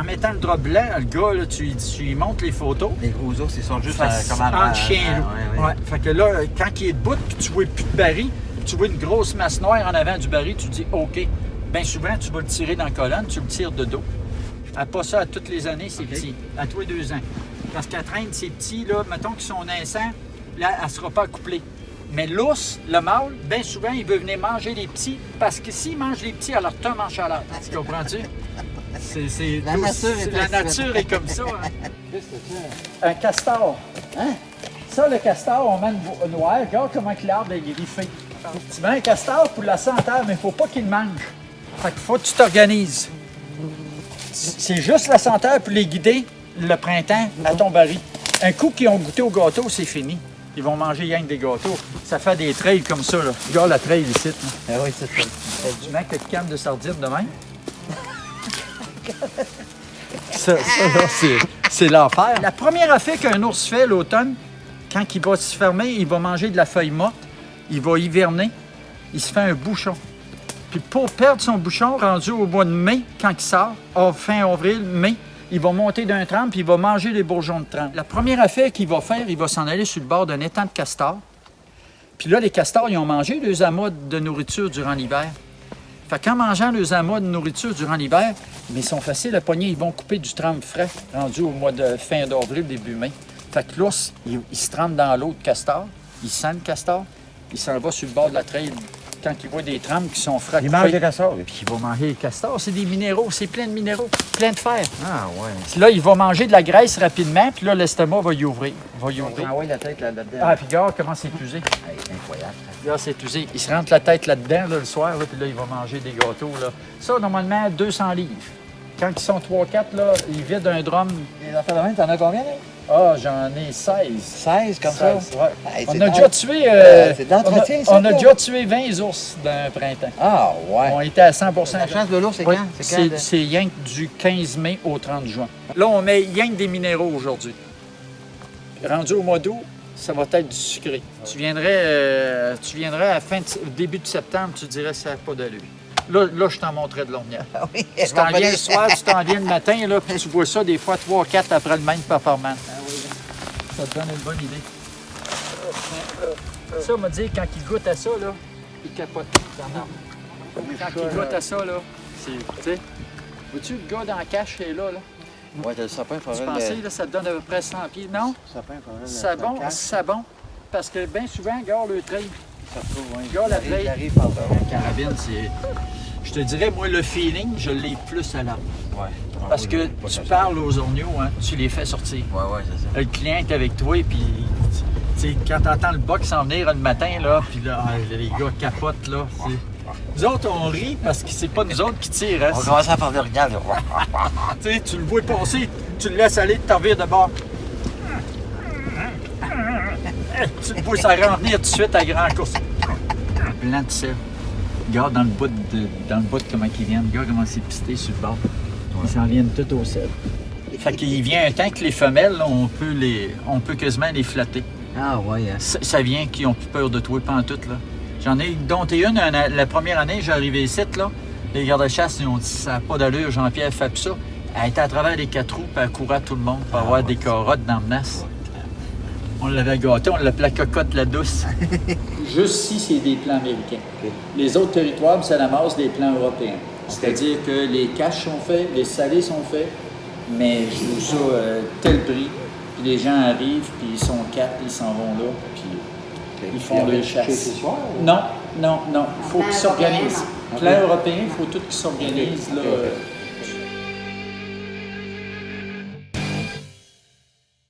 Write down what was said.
en mettant le drap blanc, le gars, là, tu lui montres les photos. Les gros ours, ils sont juste Comme entre chien et loup. Ouais. Fait que là, quand il est debout, puis tu vois plus de baril, puis tu vois une grosse masse noire en avant du baril, tu te dis OK. Bien souvent, tu vas le tirer dans la colonne, tu le tires de dos. Pas ça à toutes les années, c'est petit. À tous les 2 ans. Parce qu'elle traîne ces petits, là, mettons qu'ils sont naissants, là, elle ne sera pas accouplée. Mais l'ours, le mâle, bien souvent, il veut venir manger les petits, parce que s'il mange les petits, alors te mange à l'heure. Tu comprends-tu? La nature est comme ça. Hein? Un castor. Hein? Ça, le castor, on met une noire. Regarde comment l'arbre est griffé. Tu mets un castor pour la santé, mais il ne faut pas qu'il mange. Fait qu'il faut que tu t'organises. C'est juste la senteur pour les guider le printemps à ton baril. Un coup qu'ils ont goûté au gâteau, c'est fini. Ils vont manger rien que des gâteaux. Ça fait des trails comme ça. Là. Regarde la trail ici. Là. Ah oui, c'est ça. Tu mets quelques cannes de sardines de même. Ça là, c'est l'enfer. La première affaire qu'un ours fait l'automne, quand il va se fermer, il va manger de la feuille morte, il va hiverner, il se fait un bouchon. Puis pour perdre son bouchon, rendu au mois de mai, quand il sort, fin avril, mai, il va monter d'un tram puis il va manger les bourgeons de tram. La première affaire qu'il va faire, il va s'en aller sur le bord d'un étang de castor. Puis là, les castors, ils ont mangé 2 amas de nourriture durant l'hiver. Fait qu'en mangeant 2 amas de nourriture durant l'hiver, mais ils sont faciles à pogner, ils vont couper du tram frais, rendu au mois de fin d'avril, début mai. Fait que l'ours, il se trempe dans l'eau de castor, il sent le castor, il s'en va sur le bord de la trail. Quand il voit des trames qui sont frappées. Il mange des castors, lui. Puis il va manger les castors. C'est des minéraux, c'est plein de minéraux, plein de fer. Ah, ouais. Puis là, il va manger de la graisse rapidement, puis là, l'estomac va y ouvrir. Ah oui, la tête là-dedans. Ah, puis regarde comment c'est usé. Hey, c'est incroyable. Regarde, c'est usé. Il se rentre la tête là-dedans là, le soir, là, puis là, il va manger des gâteaux. Là. Ça, normalement, 200 livres. Quand ils sont 3-4, là, ils vident un drum. Les affaires de même, t'en as combien, là? Ah, j'en ai 16. 16, comme ça? 16, ouais. Hey, On a déjà tué... c'est de l'entretien, ça, on a là? déjà tué 20 ours dans un printemps. Ah, ouais. On était à 100 La chance de l'ours, c'est Oui, quand? c'est rien que du 15 mai au 30 juin. Là, on met rien que des minéraux aujourd'hui. Rendu au mois d'août, ça va être du sucré. Tu viendrais à début de septembre, tu dirais que ça n'a pas d'allure. Là, je t'en montrais de l'ornière. Ah oui, Tu t'en viens le soir, tu t'en viens le matin, là, puis tu vois ça des fois 3-4 après le même performance. Ah oui. Ça te donne une bonne idée. Ça, on m'a dit, quand il goûte à ça, là, il capote. Quand il goûte à ça, là, c'est, tu sais, vois-tu le gars dans la cache est là, là? Ouais, t'as le sapin, Tu pensais, là, ça te donne à peu près 100 pieds. Non? C'est bon, parce que bien souvent, regarde le trail. Ça trouve, oui. Regarde la trail. arrive par là. La carabine, c'est... Je te dirais, moi, le feeling, je l'ai plus à l'arme. Ouais. Parce que tu parles aux orgnaux, hein, tu les fais sortir. Ouais, c'est ça. Le client est avec toi, puis tu sais, quand tu entends le boc s'en venir le matin, là, puis là, les gars capotent, là. Nous autres, on rit parce que c'est pas nous autres qui tirent. Hein, On commence à faire des regards, là. tu sais, tu le vois passer, tu le laisses aller, tu t'en vires de bord. Tu le vois, ça revenir tout de suite à grande course. Blanc de sel. Regarde dans le bout de comment ils viennent. Regarde comment c'est pisté sur le bord. Ils s'en viennent tout au sel. Fait qu'il vient un temps que les femelles, là, on peut quasiment les flatter. Ah, ouais. Ça vient qu'ils ont plus peur de toi, pas en tout, là. J'en ai dompté une, la première année, j'ai arrivé ici, là. Les gardes-chasse, ils ont dit, ça n'a pas d'allure, Jean-Pierre fait ça. Elle était à travers les 4 roues, puis elle courait à tout le monde pour avoir des carottes dans le menace. On l'avait gâté, on l'appelait cocotte la douce. Juste ici, c'est des plans américains. Okay. Les autres territoires, c'est la masse des plans européens. C'est-à-dire que les caches sont faits, les salés sont faits, mais je loue ça tel prix. Puis les gens arrivent, puis ils sont 4, ils s'en vont là, puis ils font leur chasse. Non. Il faut qu'ils s'organisent. Plan européen, il faut tout qu'ils s'organisent. Là.